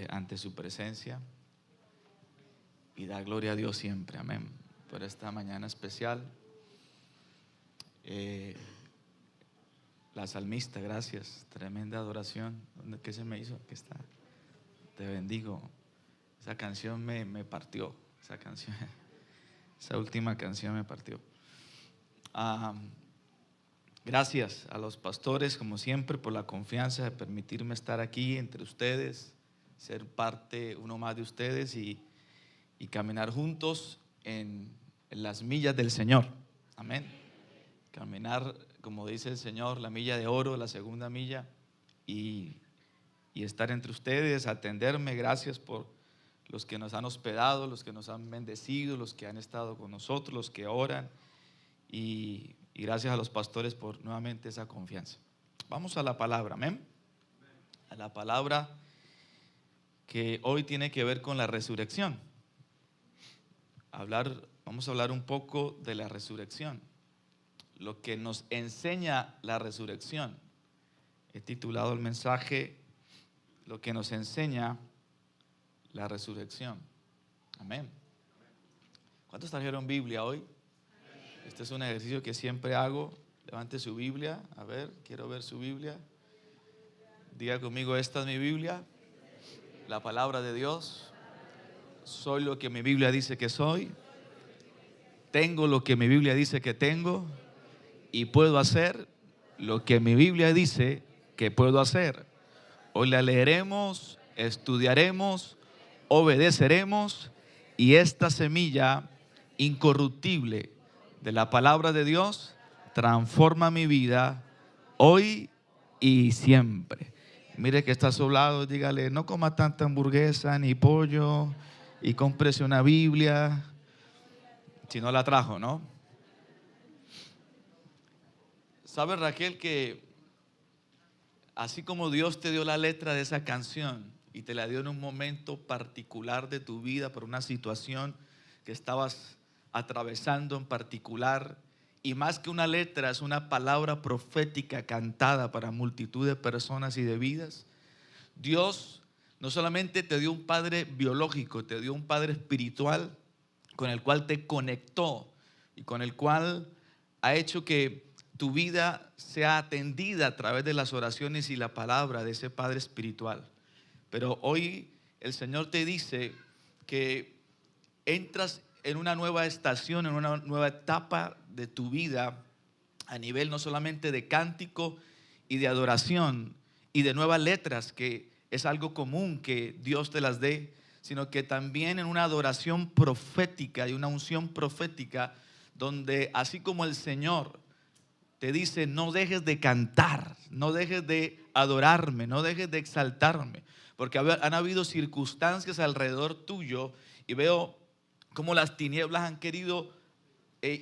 ante su presencia y da gloria a Dios siempre, amén, por esta mañana especial. La salmista, gracias, tremenda adoración. ¿Qué se me hizo? Aquí está. Te bendigo. Esa canción me partió, esa canción, esa última canción me partió. Gracias a los pastores, como siempre, por la confianza de permitirme estar aquí entre ustedes, ser parte, uno más de ustedes y caminar juntos en las millas del Señor. Amén. Caminar, como dice el Señor, la milla de oro, la segunda milla, y estar entre ustedes, atenderme. Gracias por los que nos han hospedado, los que nos han bendecido, los que han estado con nosotros, los que oran, y gracias a los pastores por nuevamente esa confianza. Vamos a la palabra, amén. A la palabra que hoy tiene que ver con la resurrección. Vamos a hablar un poco de la resurrección, lo que nos enseña la resurrección. He titulado el mensaje lo que nos enseña la resurrección. Amén. ¿Cuántos trajeron Biblia hoy? Este es un ejercicio que siempre hago. Levante su Biblia, a ver, quiero ver su Biblia. Diga conmigo: esta es mi Biblia, la palabra de Dios. Soy lo que mi Biblia dice que soy. Tengo lo que mi Biblia dice que tengo. Y puedo hacer lo que mi Biblia dice que puedo hacer. Hoy la leeremos, estudiaremos, obedeceremos, y esta semilla incorruptible de la palabra de Dios transforma mi vida hoy y siempre. Mire que está a su lado, dígale: no coma tanta hamburguesa ni pollo, y cómprese una Biblia, si no la trajo, ¿no? ¿Sabe, Raquel, que así como Dios te dio la letra de esa canción y te la dio en un momento particular de tu vida, por una situación que estabas atravesando en particular, y más que una letra, es una palabra profética cantada para multitud de personas y de vidas? Dios no solamente te dio un padre biológico, te dio un padre espiritual con el cual te conectó y con el cual ha hecho que tu vida sea atendida a través de las oraciones y la palabra de ese Padre espiritual. Pero hoy el Señor te dice que entras en una nueva estación, en una nueva etapa de tu vida, a nivel no solamente de cántico y de adoración y de nuevas letras, que es algo común que Dios te las dé, sino que también en una adoración profética y una unción profética, donde así como el Señor te dice: no dejes de cantar, no dejes de adorarme, no dejes de exaltarme, porque han habido circunstancias alrededor tuyo, y veo cómo las tinieblas han querido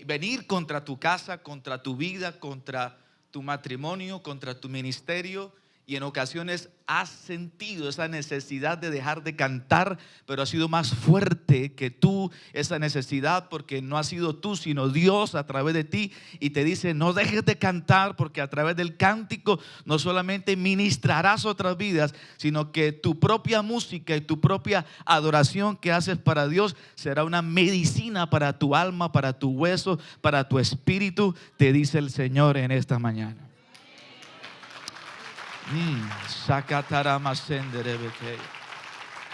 venir contra tu casa, contra tu vida, contra tu matrimonio, contra tu ministerio. Y en ocasiones has sentido esa necesidad de dejar de cantar, pero ha sido más fuerte que tú esa necesidad, porque no ha sido tú sino Dios a través de ti, y te dice: no dejes de cantar, porque a través del cántico no solamente ministrarás otras vidas, sino que tu propia música y tu propia adoración que haces para Dios será una medicina para tu alma, para tu hueso, para tu espíritu, te dice el Señor en esta mañana.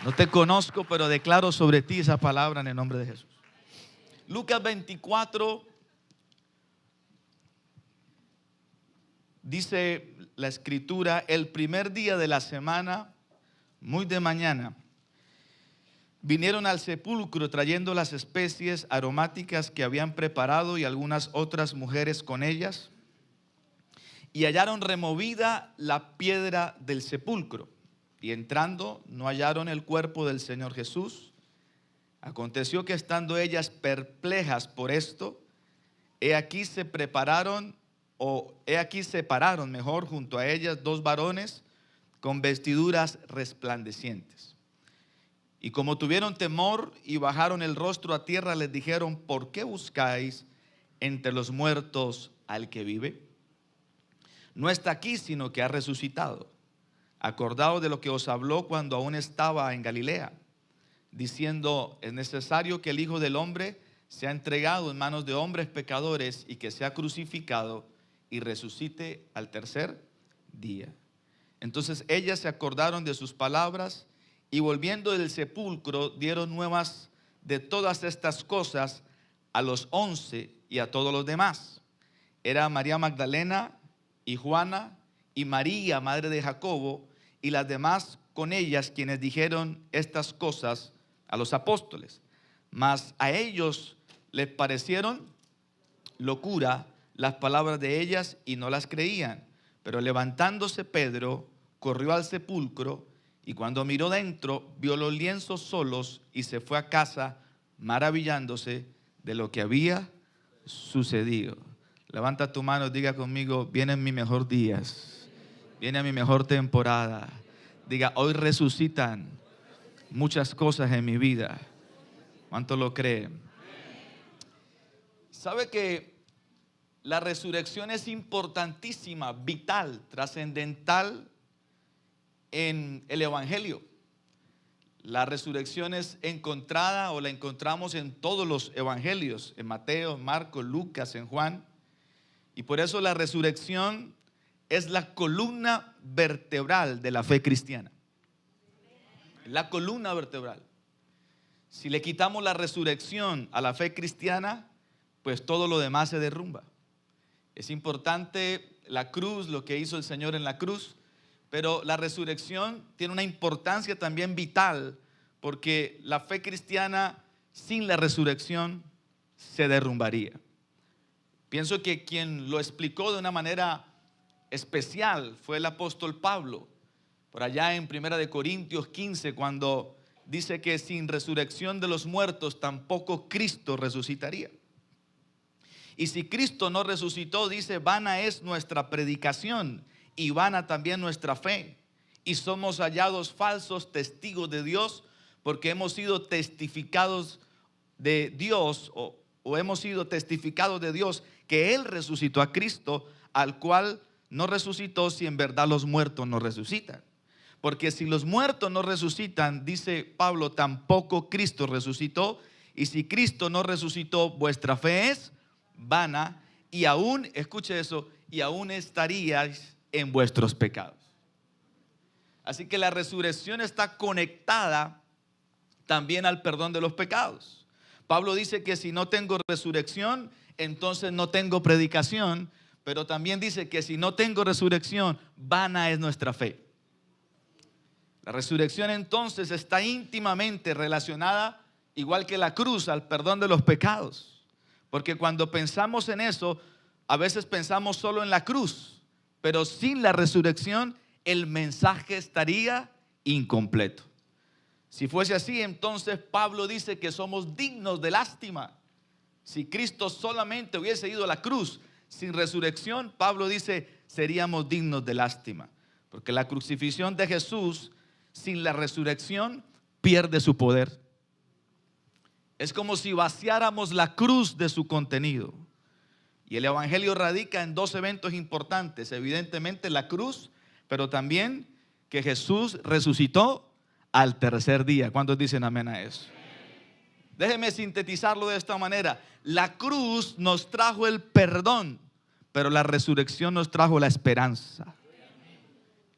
No te conozco, pero declaro sobre ti esa palabra en el nombre de Jesús. Lucas 24 dice la escritura: el primer día de la semana, muy de mañana, vinieron al sepulcro trayendo las especies aromáticas que habían preparado, y algunas otras mujeres con ellas. Y hallaron removida la piedra del sepulcro, y entrando no hallaron el cuerpo del Señor Jesús. Aconteció que, estando ellas perplejas por esto, he aquí separaron junto a ellas dos varones con vestiduras resplandecientes. Y como tuvieron temor y bajaron el rostro a tierra, les dijeron: ¿por qué buscáis entre los muertos al que vive? No está aquí, sino que ha resucitado. acordaos de lo que os habló cuando aún estaba en Galilea, diciendo: es necesario que el Hijo del Hombre sea entregado en manos de hombres pecadores y que sea crucificado y resucite al tercer día. Entonces ellas se acordaron de sus palabras y volviendo del sepulcro dieron nuevas de todas estas cosas a los 11 y a todos los demás. Era María Magdalena y Juana y María, madre de Jacobo, y las demás con ellas, quienes dijeron estas cosas a los apóstoles. Mas a ellos les parecieron locura las palabras de ellas y no las creían. Pero levantándose Pedro, corrió al sepulcro y cuando miró dentro, vio los lienzos solos y se fue a casa maravillándose de lo que había sucedido. Levanta tu mano, diga conmigo: vienen mis mejores días, viene mi mejor temporada. Diga: hoy resucitan muchas cosas en mi vida. ¿Cuánto lo creen? ¿Sabe que la resurrección es importantísima, vital, trascendental en el Evangelio? La resurrección es encontrada o la encontramos en todos los evangelios, en Mateo, Marcos, Lucas, en Juan. Y por eso la resurrección es la columna vertebral de la fe cristiana. La columna vertebral. Si le quitamos la resurrección a la fe cristiana, pues todo lo demás se derrumba. Es importante la cruz, lo que hizo el Señor en la cruz, pero la resurrección tiene una importancia también vital, porque la fe cristiana sin la resurrección se derrumbaría. Pienso que quien lo explicó de una manera especial fue el apóstol Pablo, por allá en 1 Corintios 15, cuando dice que sin resurrección de los muertos tampoco Cristo resucitaría. Y si Cristo no resucitó, dice: vana es nuestra predicación y vana también nuestra fe. Y somos hallados falsos testigos de Dios, porque hemos sido testificados de Dios, o hemos sido testificados de Dios que Él resucitó a Cristo, al cual no resucitó si en verdad los muertos no resucitan. Porque si los muertos no resucitan, dice Pablo, tampoco Cristo resucitó. Y si Cristo no resucitó, vuestra fe es vana, y aún, escuche eso, y aún estaríais en vuestros pecados. Así que la resurrección está conectada también al perdón de los pecados. Pablo dice que si no tengo resurrección, entonces no tengo predicación, pero también dice que si no tengo resurrección, vana es nuestra fe. La resurrección entonces está íntimamente relacionada, igual que la cruz, al perdón de los pecados. Porque cuando pensamos en eso, a veces pensamos solo en la cruz, pero sin la resurrección el mensaje estaría incompleto. Si fuese así, entonces Pablo dice que somos dignos de lástima. Si Cristo solamente hubiese ido a la cruz sin resurrección, Pablo dice, seríamos dignos de lástima. Porque la crucifixión de Jesús sin la resurrección pierde su poder. Es como si vaciáramos la cruz de su contenido. Y el evangelio radica en dos eventos importantes: evidentemente la cruz, pero también que Jesús resucitó al tercer día. ¿Cuántos dicen amén a eso? Déjeme sintetizarlo de esta manera: la cruz nos trajo el perdón, pero la resurrección nos trajo la esperanza.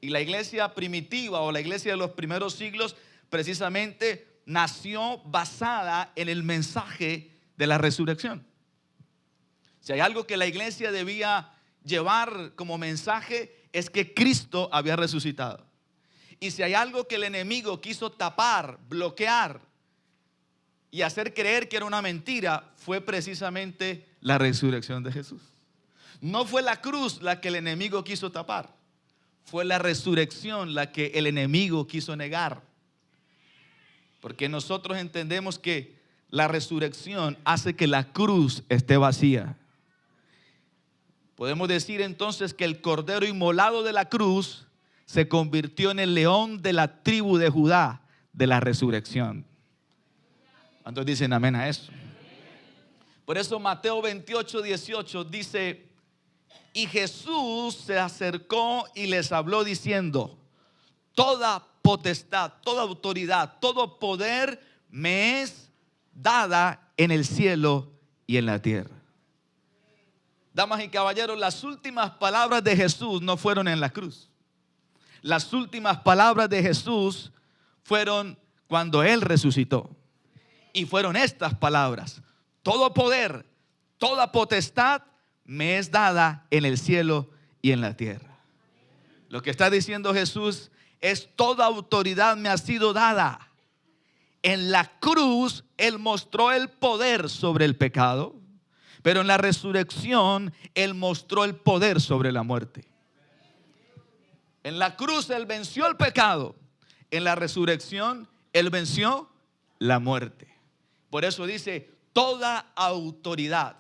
Y la iglesia primitiva, o la iglesia de los primeros siglos, precisamente nació basada en el mensaje de la resurrección. Si hay algo que la iglesia debía llevar como mensaje, es que Cristo había resucitado. Y si hay algo que el enemigo quiso tapar, bloquear y hacer creer que era una mentira, fue precisamente la resurrección de Jesús. No fue la cruz la que el enemigo quiso tapar, fue la resurrección la que el enemigo quiso negar. Porque nosotros entendemos que la resurrección hace que la cruz esté vacía. Podemos decir entonces que el cordero inmolado de la cruz se convirtió en el león de la tribu de Judá de la resurrección. ¿Cuántos dicen amén a eso? Por eso Mateo 28:18 dice: y Jesús se acercó y les habló diciendo: toda potestad, toda autoridad, todo poder me es dada en el cielo y en la tierra. Damas y caballeros, las últimas palabras de Jesús no fueron en la cruz. Las últimas palabras de Jesús fueron cuando Él resucitó. Y fueron estas palabras: todo poder, toda potestad me es dada en el cielo y en la tierra. Lo que está diciendo Jesús es: toda autoridad me ha sido dada. En la cruz Él mostró el poder sobre el pecado, pero en la resurrección Él mostró el poder sobre la muerte. En la cruz Él venció el pecado. En la resurrección Él venció la muerte. Por eso dice: toda autoridad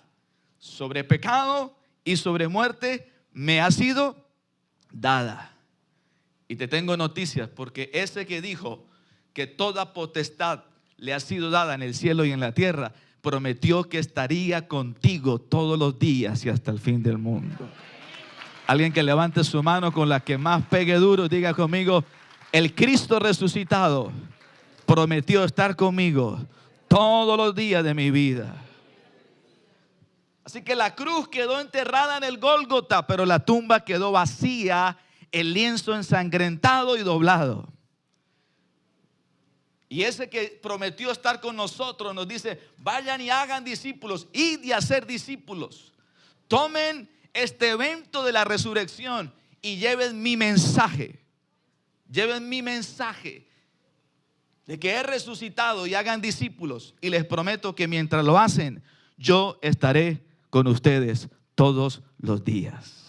sobre pecado y sobre muerte me ha sido dada. Y te tengo noticias, porque ese que dijo que toda potestad le ha sido dada en el cielo y en la tierra, prometió que estaría contigo todos los días y hasta el fin del mundo. Alguien que levante su mano con la que más pegue duro, diga conmigo: el Cristo resucitado prometió estar conmigo todos los días de mi vida. Así que la cruz quedó enterrada en el Gólgota, pero la tumba quedó vacía, el lienzo ensangrentado y doblado. Y ese que prometió estar con nosotros nos dice: vayan y hagan discípulos, id y hacer discípulos. Tomen este evento de la resurrección y lleven mi mensaje. Lleven mi mensaje de que he resucitado y hagan discípulos. Y les prometo que mientras lo hacen, yo estaré con ustedes todos los días.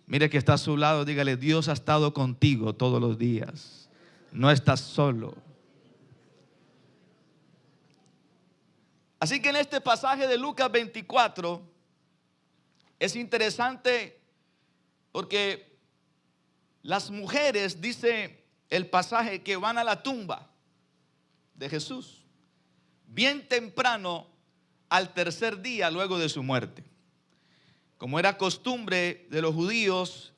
Mire que está a su lado, dígale: Dios ha estado contigo todos los días. No estás solo. Así que en este pasaje de Lucas 24 es interesante porque las mujeres, dice el pasaje, que van a la tumba de Jesús bien temprano al tercer día luego de su muerte. Como era costumbre de los judíos,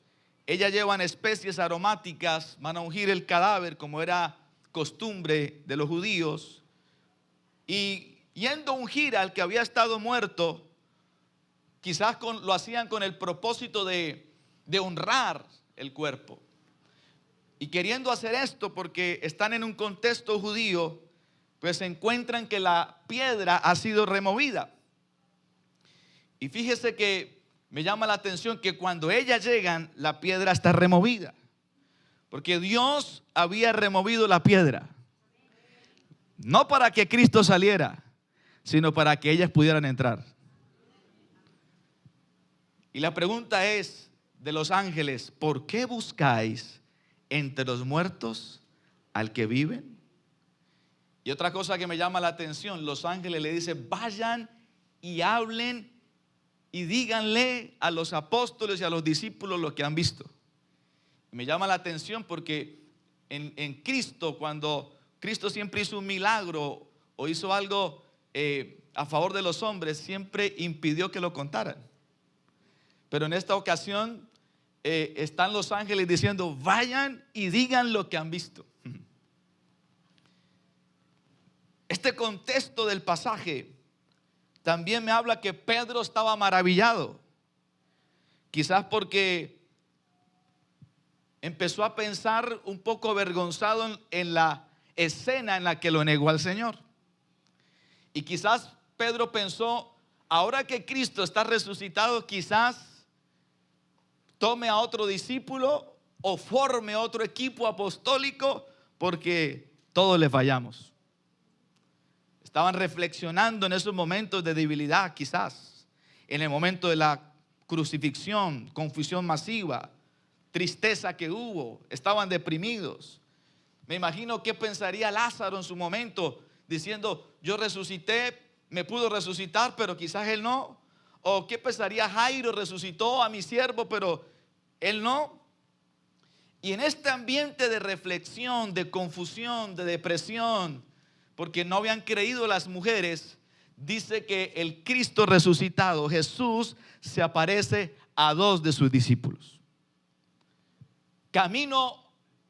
ellas llevan especies aromáticas, van a ungir el cadáver como era costumbre de los judíos. Y yendo a ungir al que había estado muerto, quizás lo hacían con el propósito de honrar el cuerpo. Y queriendo hacer esto porque están en un contexto judío, pues se encuentran que la piedra ha sido removida. Y fíjese que me llama la atención que cuando ellas llegan, la piedra está removida, porque Dios había removido la piedra, no para que Cristo saliera, sino para que ellas pudieran entrar. Y la pregunta es de los ángeles: ¿por qué buscáis entre los muertos al que vive? Y otra cosa que me llama la atención, los ángeles le dicen: vayan y hablen y díganle a los apóstoles y a los discípulos lo que han visto. Y me llama la atención porque en Cristo, cuando Cristo siempre hizo un milagro o hizo algo a favor de los hombres, siempre impidió que lo contaran. Pero en esta ocasión están los ángeles diciendo: vayan y digan lo que han visto. Este contexto del pasaje también me habla que Pedro estaba maravillado, quizás porque empezó a pensar un poco avergonzado en la escena en la que lo negó al Señor. Y quizás Pedro pensó: ahora que Cristo está resucitado, quizás tome a otro discípulo o forme otro equipo apostólico, porque todos le fallamos. Estaban reflexionando en esos momentos de debilidad, quizás en el momento de la crucifixión, confusión masiva, tristeza que hubo, estaban deprimidos. Me imagino qué pensaría Lázaro en su momento, diciendo: yo resucité, me pudo resucitar, pero quizás él no. O qué pensaría Jairo: resucitó a mi siervo, pero él no. Y en este ambiente de reflexión, de confusión, de depresión, porque no habían creído las mujeres, dice que el Cristo resucitado, Jesús, se aparece a dos de sus discípulos. Camino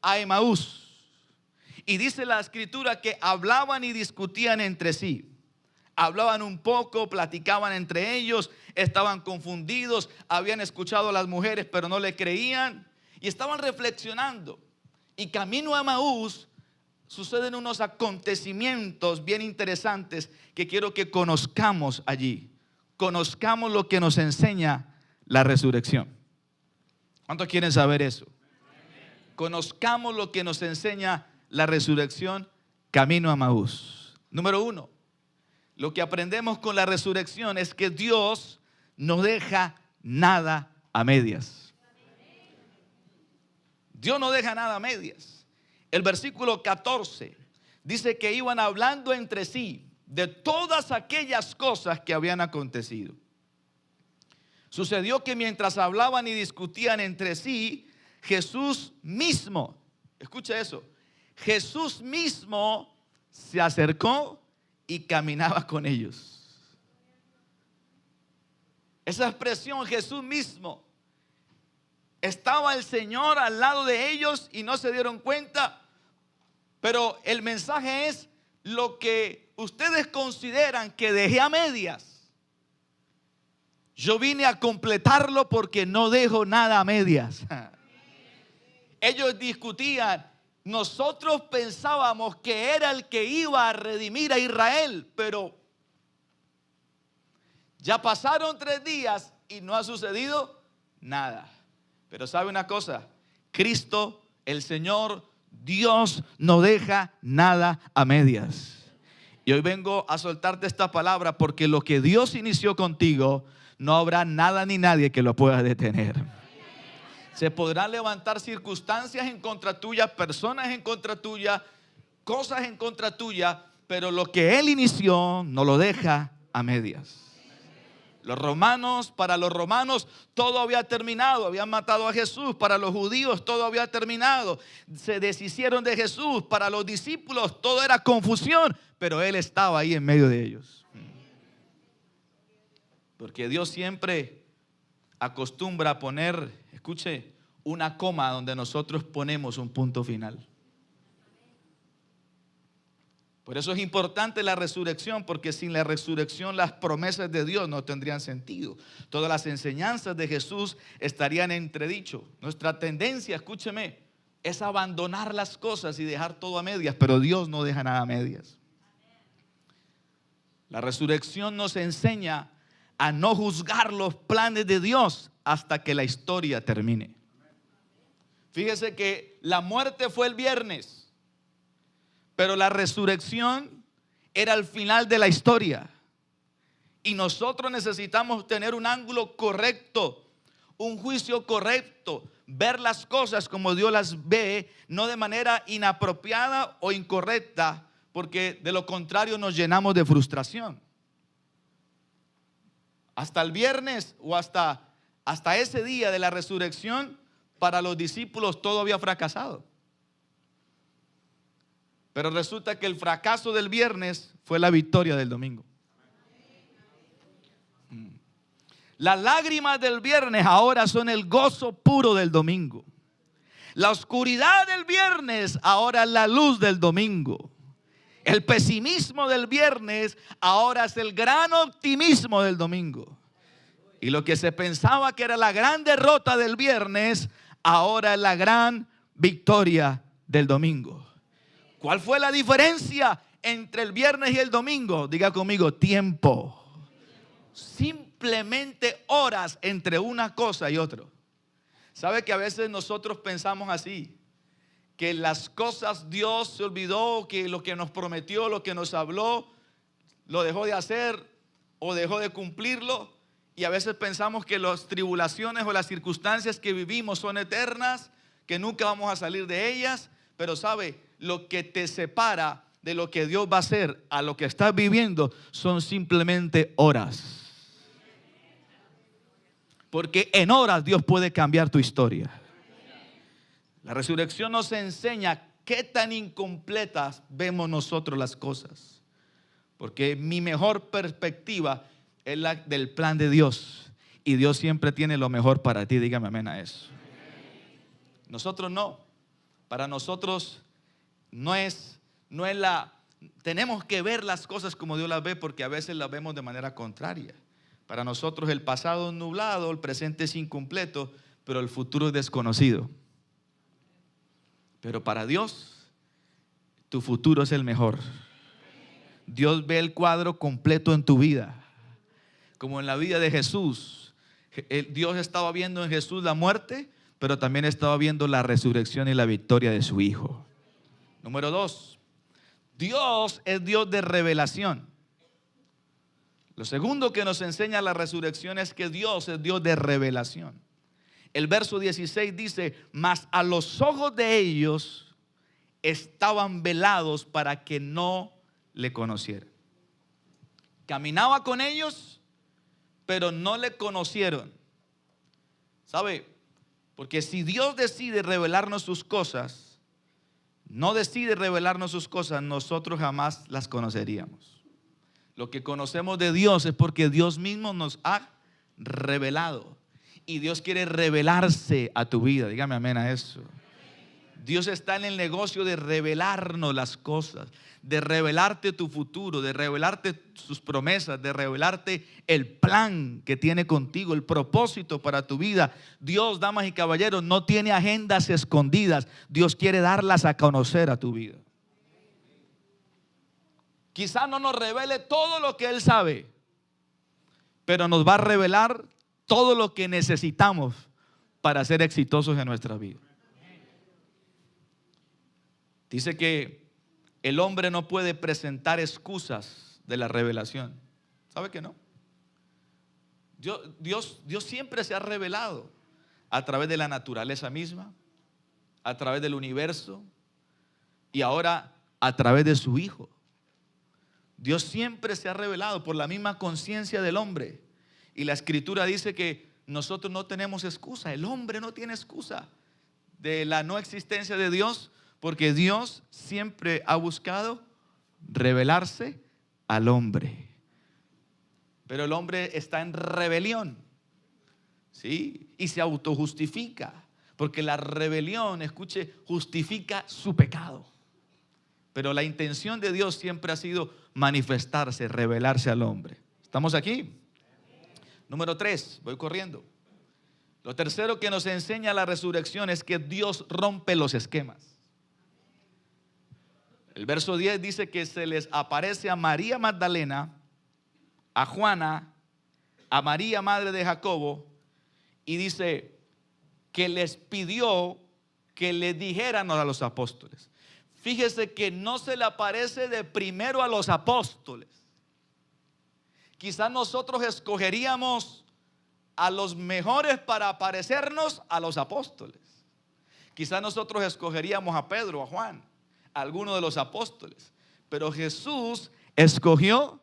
a Emaús. Y dice la escritura que hablaban y discutían entre sí. Hablaban un poco, platicaban entre ellos, estaban confundidos, habían escuchado a las mujeres pero no le creían y estaban reflexionando. Y camino a Emaús suceden unos acontecimientos bien interesantes que quiero que conozcamos allí. Conozcamos lo que nos enseña la resurrección. ¿Cuántos quieren saber eso? Conozcamos lo que nos enseña la resurrección camino a Emaús. Número 1, lo que aprendemos con la resurrección es que Dios no deja nada a medias. Dios no deja nada a medias. El versículo 14 dice que iban hablando entre sí de todas aquellas cosas que habían acontecido. Sucedió que mientras hablaban y discutían entre sí, Jesús mismo, escucha eso, Jesús mismo se acercó y caminaba con ellos. Esa expresión, Jesús mismo, estaba el Señor al lado de ellos y no se dieron cuenta. Pero el mensaje es: lo que ustedes consideran que dejé a medias, yo vine a completarlo porque no dejo nada a medias. Ellos discutían. Nosotros pensábamos que era el que iba a redimir a Israel, pero ya pasaron 3 días y no ha sucedido nada. Pero ¿sabe una cosa? Cristo, el Señor, Dios no deja nada a medias. Y hoy vengo a soltarte esta palabra porque lo que Dios inició contigo, no habrá nada ni nadie que lo pueda detener. Se podrán levantar circunstancias en contra tuya, personas en contra tuya, cosas en contra tuya, pero lo que Él inició no lo deja a medias. Para los romanos todo había terminado, habían matado a Jesús. Para los judíos todo había terminado, se deshicieron de Jesús. Para los discípulos todo era confusión, pero Él estaba ahí en medio de ellos. Porque Dios siempre acostumbra a poner, escuche, una coma donde nosotros ponemos un punto final. Por eso es importante la resurrección, porque sin la resurrección las promesas de Dios no tendrían sentido. Todas las enseñanzas de Jesús estarían en entredicho. Nuestra tendencia, escúcheme, es abandonar las cosas y dejar todo a medias, pero Dios no deja nada a medias. La resurrección nos enseña a no juzgar los planes de Dios hasta que la historia termine. Fíjese que la muerte fue el viernes, pero la resurrección era el final de la historia. Y nosotros necesitamos tener un ángulo correcto, un juicio correcto, ver las cosas como Dios las ve, no de manera inapropiada o incorrecta, porque de lo contrario nos llenamos de frustración. Hasta el viernes o hasta ese día de la resurrección, para los discípulos todo había fracasado. Pero resulta que el fracaso del viernes fue la victoria del domingo. Las lágrimas del viernes ahora son el gozo puro del domingo. La oscuridad del viernes ahora es la luz del domingo. El pesimismo del viernes ahora es el gran optimismo del domingo. Y lo que se pensaba que era la gran derrota del viernes, ahora es la gran victoria del domingo. ¿Cuál fue la diferencia entre el viernes y el domingo? Diga conmigo, tiempo. Simplemente horas entre una cosa y otra. ¿Sabe que a veces nosotros pensamos así? Que las cosas Dios se olvidó, que lo que nos prometió, lo que nos habló, lo dejó de hacer o dejó de cumplirlo. Y a veces pensamos que las tribulaciones o las circunstancias que vivimos son eternas, que nunca vamos a salir de ellas. Pero sabe, lo que te separa de lo que Dios va a hacer a lo que estás viviendo son simplemente horas. Porque en horas Dios puede cambiar tu historia. La resurrección nos enseña qué tan incompletas vemos nosotros las cosas. Porque mi mejor perspectiva es la del plan de Dios. Y Dios siempre tiene lo mejor para ti. Dígame amén a eso. Nosotros no. Para nosotros tenemos que ver las cosas como Dios las ve, porque a veces las vemos de manera contraria. Para nosotros el pasado es nublado, el presente es incompleto, pero el futuro es desconocido. Pero para Dios, tu futuro es el mejor. Dios ve el cuadro completo en tu vida. Como en la vida de Jesús, Dios estaba viendo en Jesús la muerte, pero también estaba viendo la resurrección y la victoria de su Hijo. Número 2, Dios es Dios de revelación. Lo segundo que nos enseña la resurrección es que Dios es Dios de revelación. El verso 16 dice: mas a los ojos de ellos estaban velados para que no le conocieran. Caminaba con ellos, pero no le conocieron. ¿Sabe? Porque si Dios decide revelarnos sus cosas, no decide revelarnos sus cosas, nosotros jamás las conoceríamos. Lo que conocemos de Dios es porque Dios mismo nos ha revelado. Y Dios quiere revelarse a tu vida. Dígame amén a eso. Dios está en el negocio de revelarnos las cosas, de revelarte tu futuro, de revelarte sus promesas, de revelarte el plan que tiene contigo, el propósito para tu vida. Dios, damas y caballeros, no tiene agendas escondidas. Dios quiere darlas a conocer a tu vida. Quizá no nos revele todo lo que Él sabe, pero nos va a revelar todo lo que necesitamos para ser exitosos en nuestra vida. Dice que el hombre no puede presentar excusas de la revelación. ¿Sabe que no? Dios siempre se ha revelado a través de la naturaleza misma, a través del universo y ahora a través de su Hijo. Dios siempre se ha revelado por la misma conciencia del hombre. Y la Escritura dice que nosotros no tenemos excusa. El hombre no tiene excusa de la no existencia de Dios, porque Dios siempre ha buscado revelarse al hombre. Pero el hombre está en rebelión, ¿sí? Y se autojustifica, porque la rebelión, escuche, justifica su pecado. Pero la intención de Dios siempre ha sido manifestarse, revelarse al hombre. ¿Estamos aquí? Número 3, voy corriendo. Lo tercero que nos enseña la resurrección es que Dios rompe los esquemas. El verso 10 dice que se les aparece a María Magdalena, a Juana, a María madre de Jacobo, y dice que les pidió que le dijeran a los apóstoles. Fíjese que no se le aparece de primero a los apóstoles. Quizás nosotros escogeríamos a los mejores para aparecernos a los apóstoles. Quizás nosotros escogeríamos a Pedro, a Juan, a alguno de los apóstoles. Pero Jesús escogió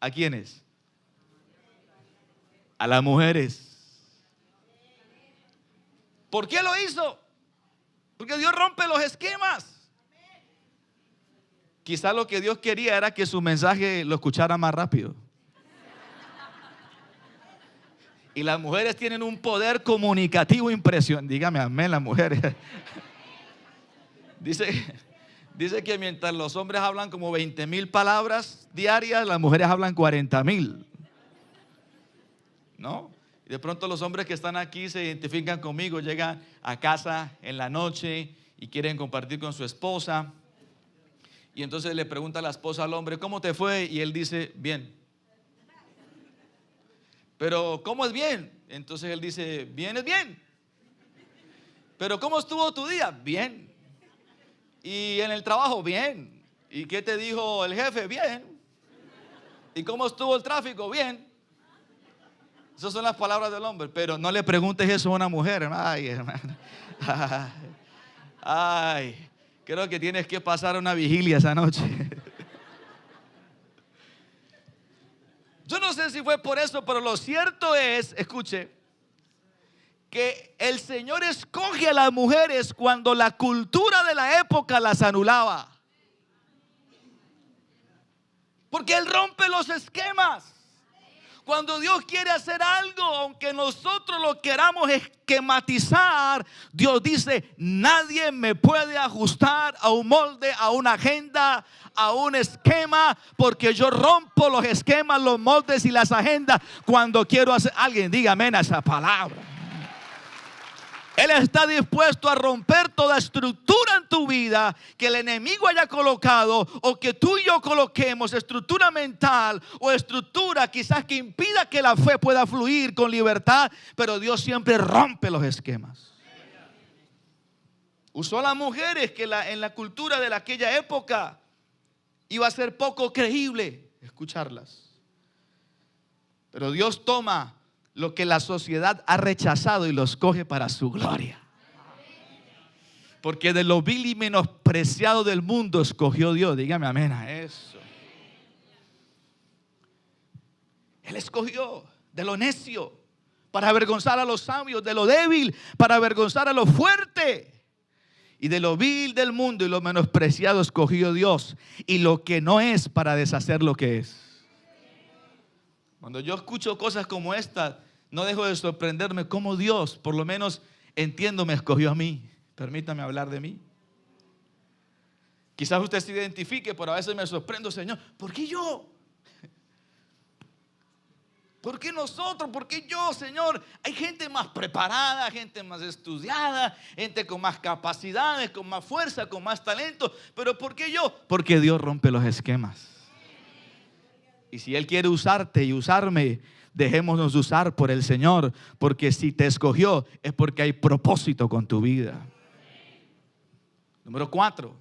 ¿a quiénes? A las mujeres. ¿Por qué lo hizo? Porque Dios rompe los esquemas. Quizás lo que Dios quería era que su mensaje lo escuchara más rápido. Y las mujeres tienen un poder comunicativo impresionante. Dígame amén, las mujeres. Dice que mientras los hombres hablan como 20,000 palabras diarias, las mujeres hablan 40,000. ¿No? Y de pronto los hombres que están aquí se identifican conmigo, llegan a casa en la noche y quieren compartir con su esposa. Y entonces le pregunta a la esposa al hombre: ¿cómo te fue? Y él dice: bien. Pero ¿cómo es bien? Entonces él dice: bien es bien. Pero ¿cómo estuvo tu día? Bien. Y en el trabajo, bien. ¿Y qué te dijo el jefe? Bien. ¿Y cómo estuvo el tráfico? Bien. Esas son las palabras del hombre. Pero no le preguntes eso a una mujer. Ay, hermano. Ay, creo que tienes que pasar una vigilia esa noche. Yo no sé si fue por eso, pero lo cierto es, escuche, que el Señor escoge a las mujeres cuando la cultura de la época las anulaba. Porque Él rompe los esquemas. Cuando Dios quiere hacer algo, aunque nosotros lo queramos esquematizar, Dios dice: nadie me puede ajustar a un molde, a una agenda, a un esquema, porque yo rompo los esquemas, los moldes y las agendas cuando quiero hacer. Alguien diga amén a esa palabra. Él está dispuesto a romper toda estructura en tu vida que el enemigo haya colocado, o que tú y yo coloquemos, estructura mental o estructura quizás que impida que la fe pueda fluir con libertad. Pero Dios siempre rompe los esquemas. Usó a las mujeres que en la cultura de aquella época iba a ser poco creíble escucharlas. Pero Dios toma lo que la sociedad ha rechazado y los coge para su gloria. Porque de lo vil y menospreciado del mundo escogió Dios. Dígame amén a eso. Él escogió de lo necio para avergonzar a los sabios, de lo débil para avergonzar a lo fuerte. Y de lo vil del mundo y lo menospreciado escogió Dios, y lo que no es para deshacer lo que es. Cuando yo escucho cosas como estas, no dejo de sorprenderme cómo Dios, por lo menos entiendo, me escogió a mí. Permítame hablar de mí. Quizás usted se identifique, pero a veces me sorprendo, Señor, ¿por qué yo? ¿Por qué nosotros? ¿Por qué yo, Señor? Hay gente más preparada, gente más estudiada, gente con más capacidades, con más fuerza, con más talento. ¿Pero por qué yo? Porque Dios rompe los esquemas. Y si Él quiere usarte y usarme, dejémonos usar por el Señor, porque si te escogió es porque hay propósito con tu vida. Número 4,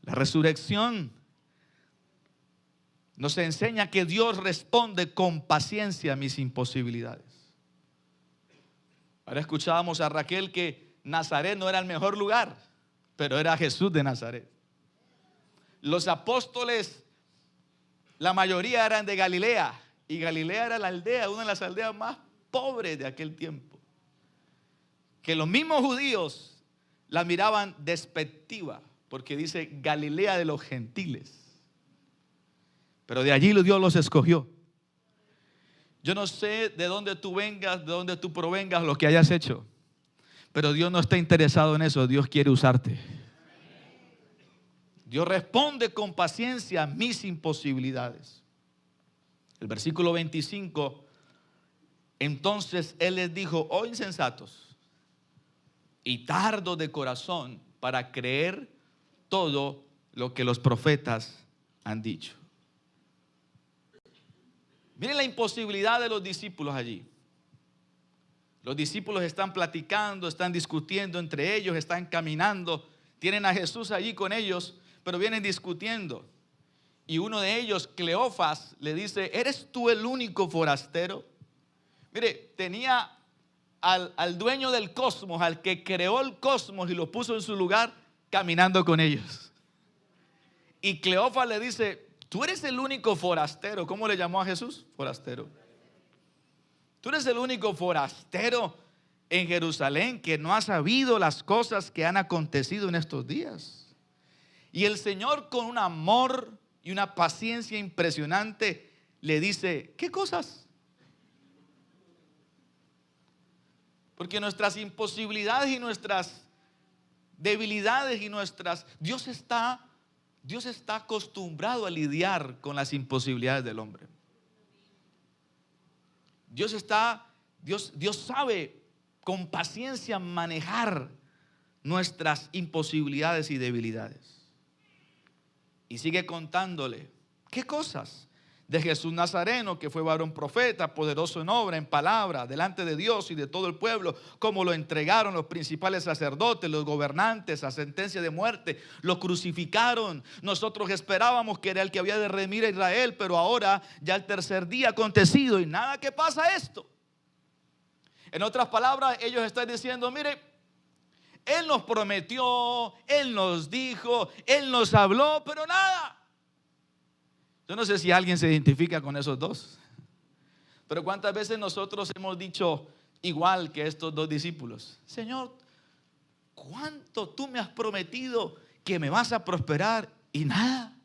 la resurrección nos enseña que Dios responde con paciencia a mis imposibilidades. Ahora escuchábamos a Raquel que Nazaret no era el mejor lugar, pero era Jesús de Nazaret. Los apóstoles, la mayoría eran de Galilea, y Galilea era la aldea, una de las aldeas más pobres de aquel tiempo, que los mismos judíos la miraban despectiva, porque dice Galilea de los gentiles. Pero de allí Dios los escogió. Yo no sé de dónde tú vengas, de dónde tú provengas, lo que hayas hecho, pero Dios no está interesado en eso. Dios quiere usarte. Dios responde con paciencia a mis imposibilidades. El versículo 25, entonces Él les dijo: oh insensatos y tardos de corazón para creer todo lo que los profetas han dicho. Miren la imposibilidad de los discípulos allí. Los discípulos están platicando, están discutiendo entre ellos, están caminando, tienen a Jesús allí con ellos, pero vienen discutiendo. Y uno de ellos, Cleofas, le dice: ¿eres tú el único forastero? Mire, tenía al dueño del cosmos, al que creó el cosmos y lo puso en su lugar, caminando con ellos. Y Cleofas le dice: tú eres el único forastero. ¿Cómo le llamó a Jesús? Forastero. Tú eres el único forastero en Jerusalén que no ha sabido las cosas que han acontecido en estos días. Y el Señor, con un amor y una paciencia impresionante, le dice: ¿qué cosas? Porque nuestras imposibilidades y nuestras debilidades y Dios está acostumbrado a lidiar con las imposibilidades del hombre. Dios sabe con paciencia manejar nuestras imposibilidades y debilidades. Y sigue contándole: ¿qué cosas? De Jesús Nazareno, que fue varón profeta, poderoso en obra, en palabra, delante de Dios y de todo el pueblo, como lo entregaron los principales sacerdotes, los gobernantes, a sentencia de muerte, lo crucificaron. Nosotros esperábamos que era el que había de redimir a Israel, pero ahora ya el tercer día ha acontecido y nada que pasa esto. En otras palabras, ellos están diciendo: mire, Él nos prometió, Él nos dijo, Él nos habló, pero nada. Yo no sé si alguien se identifica con esos dos, pero cuántas veces nosotros hemos dicho igual que estos dos discípulos: Señor, ¿cuánto tú me has prometido que me vas a prosperar y nada?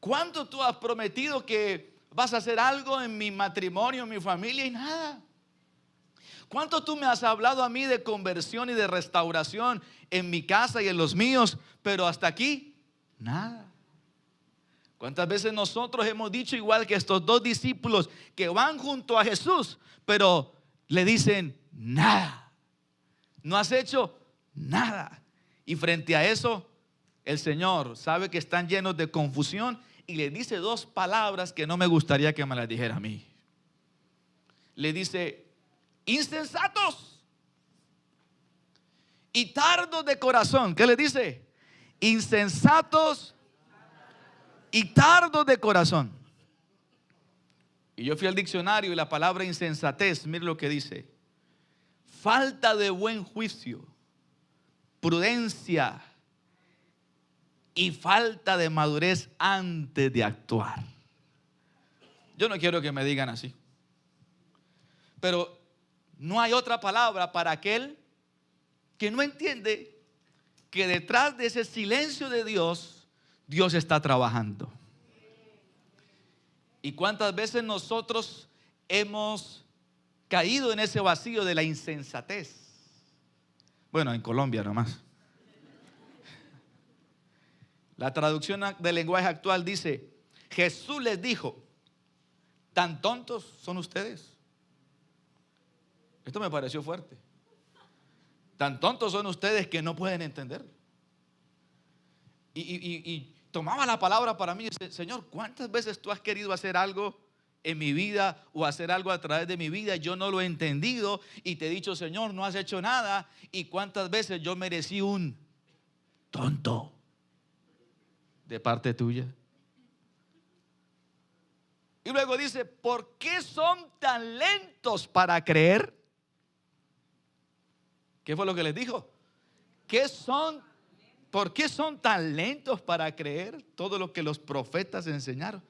¿Cuánto tú has prometido que vas a hacer algo en mi matrimonio, en mi familia y nada? ¿Cuánto tú me has hablado a mí de conversión y de restauración en mi casa y en los míos? Pero hasta aquí, nada. ¿Cuántas veces nosotros hemos dicho igual que estos dos discípulos que van junto a Jesús, pero le dicen nada? No has hecho nada. Y frente a eso, el Señor sabe que están llenos de confusión y le dice dos palabras que no me gustaría que me las dijera a mí. Le dice: insensatos y tardos de corazón. ¿Qué le dice? Insensatos y tardos de corazón. Y yo fui al diccionario y la palabra insensatez, mire lo que dice: falta de buen juicio, prudencia y falta de madurez antes de actuar. Yo no quiero que me digan así, pero no hay otra palabra para aquel que no entiende que detrás de ese silencio de Dios, Dios está trabajando. ¿Y cuántas veces nosotros hemos caído en ese vacío de la insensatez? Bueno, en Colombia nomás. La traducción del lenguaje actual dice: Jesús les dijo, ¿tan tontos son ustedes? Esto me pareció fuerte. Tan tontos son ustedes que no pueden entender. Y tomaba la palabra para mí y dice: Señor, ¿cuántas veces tú has querido hacer algo en mi vida o hacer algo a través de mi vida? Yo no lo he entendido y te he dicho: Señor, no has hecho nada. Y cuántas veces yo merecí un tonto de parte tuya. Y luego dice: ¿por qué son tan lentos para creer? ¿Qué fue lo que les dijo? ¿Por qué son tan lentos para creer todo lo que los profetas enseñaron?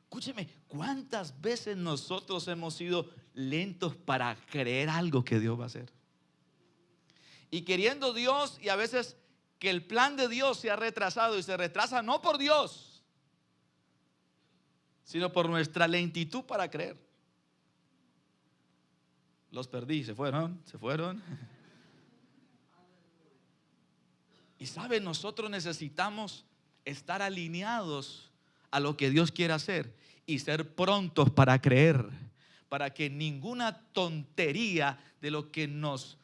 Escúcheme, ¿cuántas veces nosotros hemos sido lentos para creer algo que Dios va a hacer? Y queriendo Dios, y a veces que el plan de Dios se ha retrasado, y se retrasa no por Dios, sino por nuestra lentitud para creer. Los perdí, se fueron. Y saben, nosotros necesitamos estar alineados a lo que Dios quiere hacer y ser prontos para creer, para que ninguna tontería de lo que nos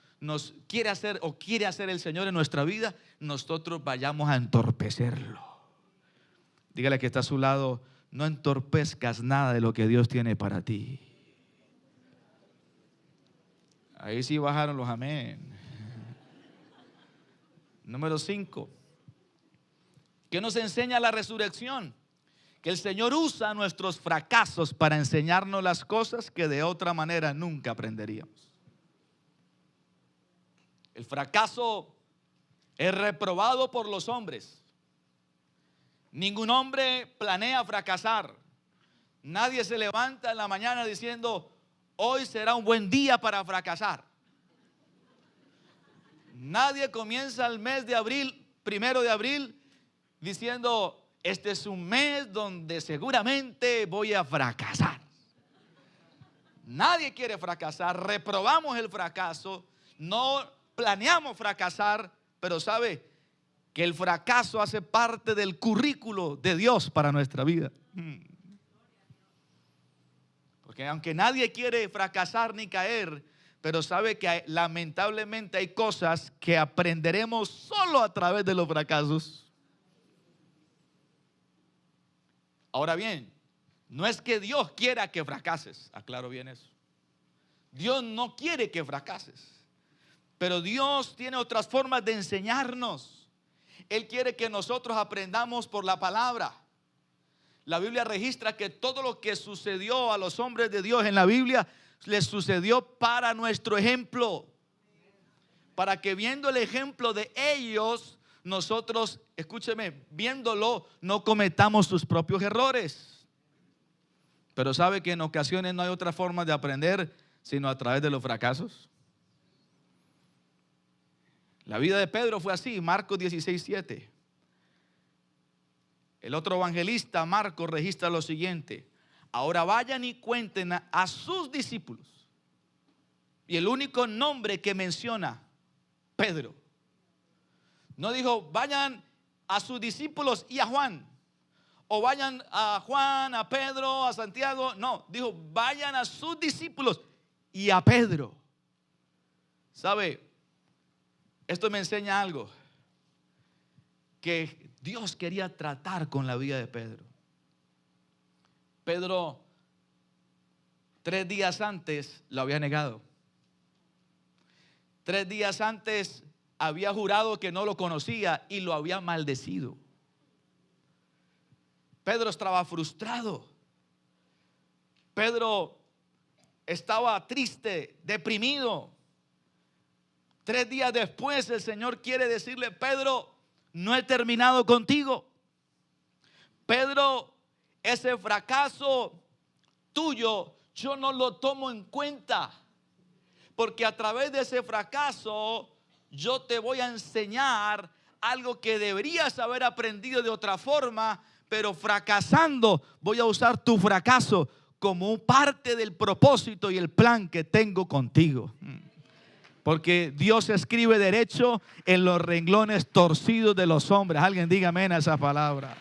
quiere hacer o quiere hacer el Señor en nuestra vida, nosotros vayamos a entorpecerlo. Dígale que está a su lado: no entorpezcas nada de lo que Dios tiene para ti. Ahí sí bajaron los amén. Número 5. ¿Qué nos enseña la resurrección? Que el Señor usa nuestros fracasos para enseñarnos las cosas que de otra manera nunca aprenderíamos. El fracaso es reprobado por los hombres. Ningún hombre planea fracasar. Nadie se levanta en la mañana diciendo: hoy será un buen día para fracasar. Nadie comienza el mes de abril, 1 de abril, diciendo: este es un mes donde seguramente voy a fracasar. Nadie quiere fracasar. Reprobamos el fracaso. No planeamos fracasar, pero sabe que el fracaso hace parte del currículo de Dios para nuestra vida. Porque aunque nadie quiere fracasar ni caer, pero sabe que lamentablemente hay cosas que aprenderemos solo a través de los fracasos. Ahora bien, no es que Dios quiera que fracases, aclaro bien eso. Dios no quiere que fracases, pero Dios tiene otras formas de enseñarnos. Él quiere que nosotros aprendamos por la palabra. La Biblia registra que todo lo que sucedió a los hombres de Dios en la Biblia les sucedió para nuestro ejemplo, para que viendo el ejemplo de ellos, nosotros, escúcheme, viéndolo, no cometamos sus propios errores. Pero sabe que en ocasiones no hay otra forma de aprender sino a través de los fracasos. La vida de Pedro fue así, Marcos 16:7. El otro evangelista, Marcos, registra lo siguiente: ahora vayan y cuenten a sus discípulos. Y el único nombre que menciona, Pedro. No dijo vayan a sus discípulos y a Juan, o vayan a Juan, a Pedro, a Santiago. No, dijo vayan a sus discípulos y a Pedro. ¿Sabe? Esto me enseña algo, que Dios quería tratar con la vida de Pedro. Pedro 3 días antes lo había negado. 3 días antes había jurado que no lo conocía y lo había maldecido. Pedro estaba frustrado. Pedro estaba triste, deprimido. 3 días después el Señor quiere decirle: Pedro, no he terminado contigo. Pedro, ese fracaso tuyo yo no lo tomo en cuenta, porque a través de ese fracaso yo te voy a enseñar algo que deberías haber aprendido de otra forma, pero fracasando voy a usar tu fracaso como parte del propósito y el plan que tengo contigo. Porque Dios escribe derecho en los renglones torcidos de los hombres. Alguien diga amén a esa palabra.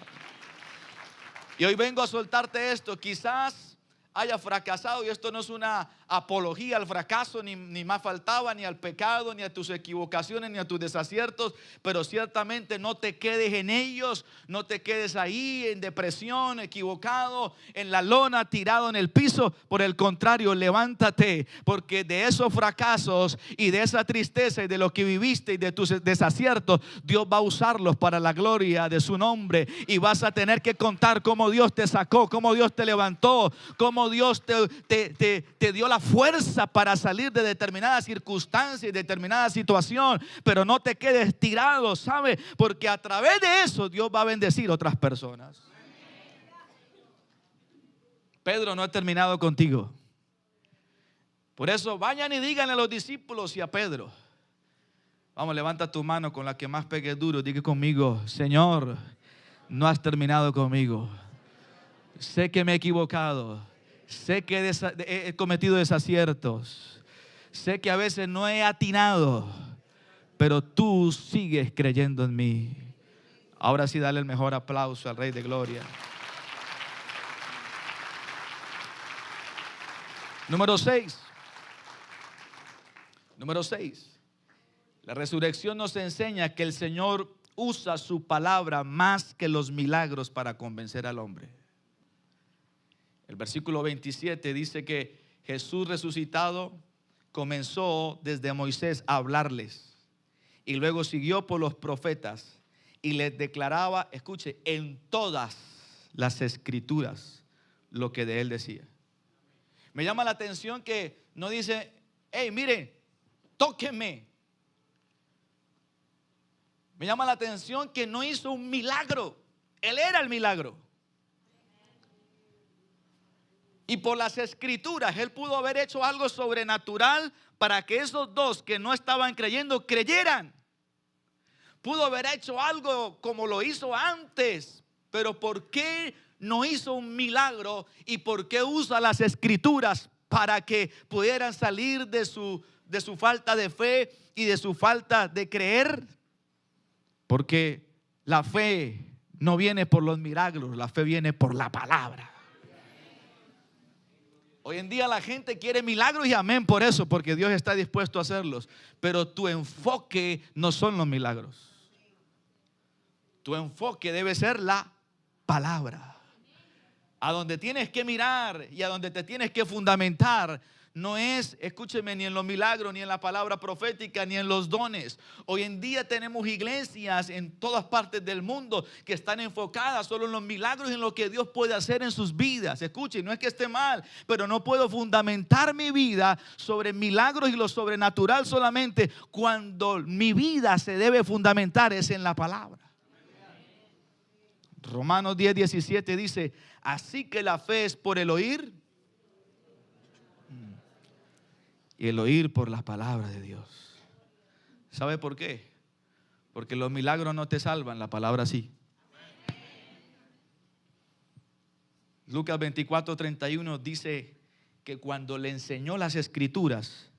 Y hoy vengo a soltarte esto. Quizás haya fracasado, y esto no es una apología al fracaso, ni más faltaba, ni al pecado, ni a tus equivocaciones, ni a tus desaciertos, pero ciertamente no te quedes en ellos, no te quedes ahí en depresión, equivocado, en la lona, tirado en el piso. Por el contrario, levántate, porque de esos fracasos y de esa tristeza y de lo que viviste y de tus desaciertos, Dios va a usarlos para la gloria de su nombre, y vas a tener que contar cómo Dios te sacó, cómo Dios te levantó, cómo Dios te dio la fuerza para salir de determinada circunstancia y determinada situación. Pero no te quedes tirado, ¿sabe? Porque a través de eso Dios va a bendecir a otras personas. Pedro, no he terminado contigo. Por eso vayan y díganle a los discípulos y a Pedro. Vamos, levanta tu mano con la que más pegue duro. Diga conmigo: Señor, no has terminado conmigo. Sé que me he equivocado. Sé que he cometido desaciertos. Sé que a veces no he atinado, pero tú sigues creyendo en mí. Ahora sí, dale el mejor aplauso al Rey de Gloria. Número 6. La resurrección nos enseña que el Señor usa su palabra más que los milagros para convencer al hombre. El versículo 27 dice que Jesús resucitado comenzó desde Moisés a hablarles, y luego siguió por los profetas y les declaraba, escuche, en todas las escrituras lo que de él decía. Me llama la atención que no dice: hey, miren, tóquenme. Me llama la atención que no hizo un milagro. Él era el milagro. Y por las escrituras Él pudo haber hecho algo sobrenatural para que esos dos que no estaban creyendo creyeran. Pudo haber hecho algo como lo hizo antes, pero ¿por qué no hizo un milagro? ¿Y por qué usa las escrituras para que pudieran salir de su falta de fe y de su falta de creer? Porque la fe no viene por los milagros, la fe viene por la palabra. Hoy en día la gente quiere milagros y amén por eso, porque Dios está dispuesto a hacerlos. Pero tu enfoque no son los milagros. Tu enfoque debe ser la palabra. A donde tienes que mirar y a donde te tienes que fundamentar no es, escúcheme, ni en los milagros, ni en la palabra profética, ni en los dones. Hoy en día tenemos iglesias en todas partes del mundo que están enfocadas solo en los milagros y en lo que Dios puede hacer en sus vidas. Escuchen, no es que esté mal, pero no puedo fundamentar mi vida sobre milagros y lo sobrenatural solamente cuando mi vida se debe fundamentar es en la palabra. Romanos 10:17 dice: así que la fe es por el oír, y el oír por las palabras de Dios. ¿Sabe por qué? Porque los milagros no te salvan, la palabra sí. Lucas 24:31 dice que cuando le enseñó las escrituras,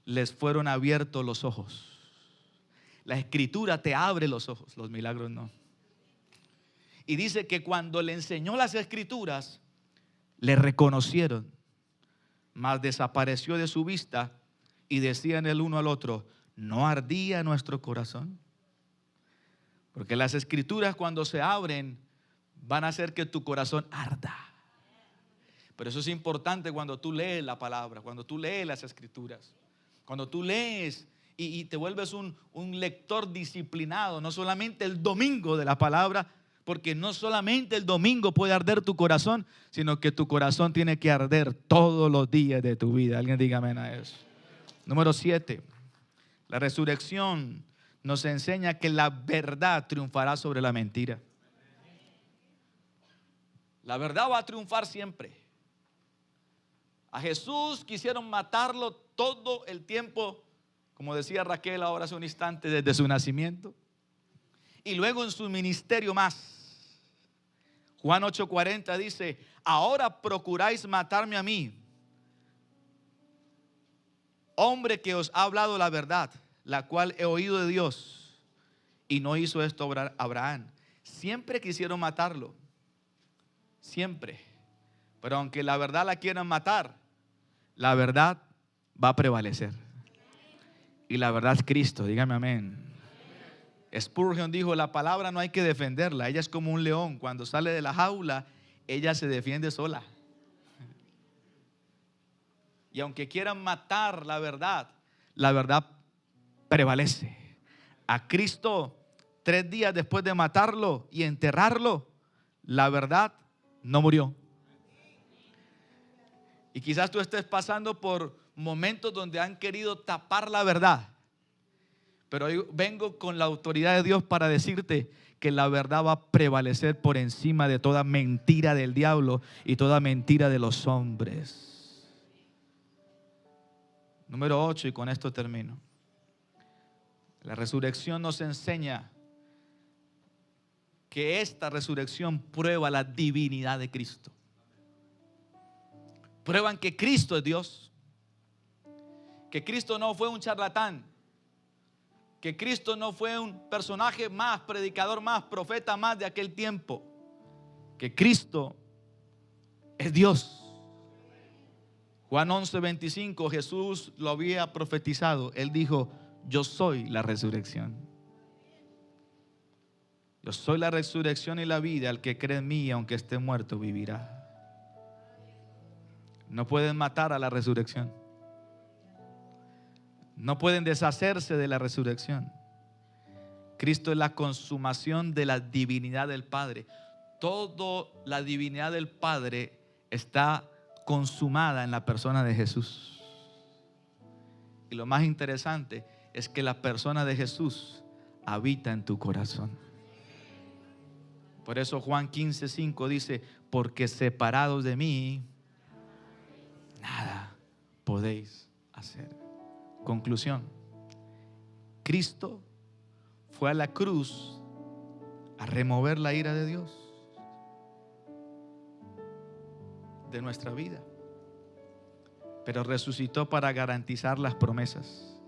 les fueron abiertos los ojos. La escritura te abre los ojos, los milagros no. Y dice que cuando le enseñó las escrituras, le reconocieron, mas desapareció de su vista y decían el uno al otro: ¿no ardía nuestro corazón? Porque las escrituras, cuando se abren, van a hacer que tu corazón arda. Pero eso es importante cuando tú lees la palabra, cuando tú lees las escrituras, cuando tú lees y te vuelves un lector disciplinado, no solamente el domingo de la palabra, porque no solamente el domingo puede arder tu corazón, sino que tu corazón tiene que arder todos los días de tu vida. Alguien diga amén a eso. Número 7, la resurrección nos enseña que la verdad triunfará sobre la mentira. La verdad va a triunfar siempre. A Jesús quisieron matarlo todo el tiempo, como decía Raquel ahora hace un instante, desde su nacimiento. Y luego en su ministerio más. Juan 8:40 dice: ahora procuráis matarme a mí, hombre que os ha hablado la verdad, la cual he oído de Dios. Y no hizo esto Abraham. Siempre quisieron matarlo, siempre. Pero aunque la verdad la quieran matar, la verdad va a prevalecer. Y la verdad es Cristo, dígame amén. Spurgeon dijo: la palabra no hay que defenderla, ella es como un león, cuando sale de la jaula, ella se defiende sola. Y aunque quieran matar la verdad prevalece. A Cristo, 3 días después de matarlo y enterrarlo, la verdad no murió. Y quizás tú estés pasando por momentos donde han querido tapar la verdad, pero hoy vengo con la autoridad de Dios para decirte que la verdad va a prevalecer por encima de toda mentira del diablo y toda mentira de los hombres. Número 8, y con esto termino. La resurrección nos enseña que esta resurrección prueba la divinidad de Cristo. Prueban que Cristo es Dios, que Cristo no fue un charlatán, que Cristo no fue un personaje más, predicador más, profeta más de aquel tiempo, que Cristo es Dios. Juan 11:25, Jesús lo había profetizado. Él dijo: yo soy la resurrección. Yo soy la resurrección y la vida. El que cree en mí, aunque esté muerto, vivirá. No pueden matar a la resurrección. No pueden deshacerse de la resurrección. Cristo es la consumación de la divinidad del Padre. Toda la divinidad del Padre está consumada en la persona de Jesús. Y lo más interesante es que la persona de Jesús habita en tu corazón. Por eso Juan 15:5 dice: porque separados de mí, nada podéis hacer. Conclusión: Cristo fue a la cruz a remover la ira de Dios de nuestra vida, pero resucitó para garantizar las promesas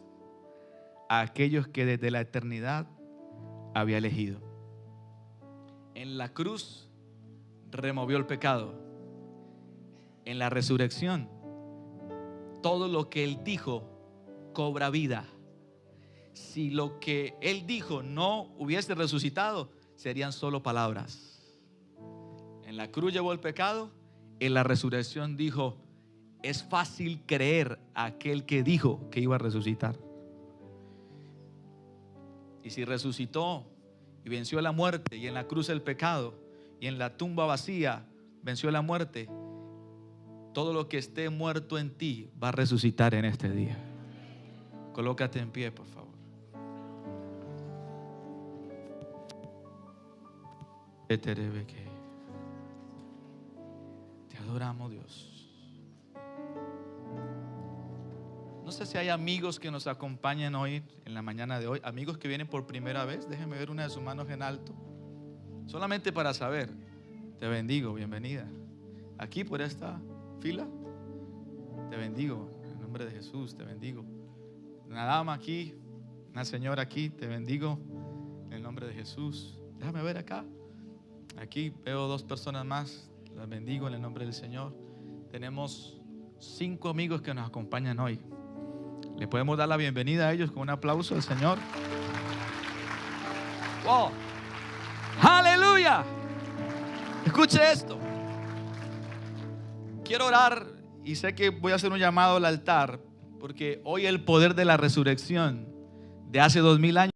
a aquellos que desde la eternidad había elegido. En la cruz removió el pecado. En la resurrección, todo lo que Él dijo cobra vida. Si lo que Él dijo no hubiese resucitado, serían solo palabras. En la cruz llevó el pecado. En la resurrección dijo: es fácil creer a aquel que dijo que iba a resucitar. Y si resucitó y venció la muerte, y en la cruz el pecado, y en la tumba vacía venció la muerte, todo lo que esté muerto en ti va a resucitar en este día. Colócate en pie, por favor. Te adoramos, Dios. No sé si hay amigos que nos acompañan hoy, en la mañana de hoy. Amigos que vienen por primera vez. Déjenme ver una de sus manos en alto. Solamente para saber. Te bendigo, bienvenida. aquí por esta fila. Te bendigo, en el nombre de Jesús, te bendigo. Una dama aquí, una señora aquí, te bendigo, en el nombre de Jesús. Déjame ver acá. Aquí veo 2 personas más, las bendigo en el nombre del Señor. Tenemos 5 amigos que nos acompañan hoy. Le podemos dar la bienvenida a ellos con un aplauso al Señor. ¡Wow! ¡Aleluya! Escuche esto. Quiero orar y sé que voy a hacer un llamado al altar, porque hoy el poder de la resurrección de hace 2000 años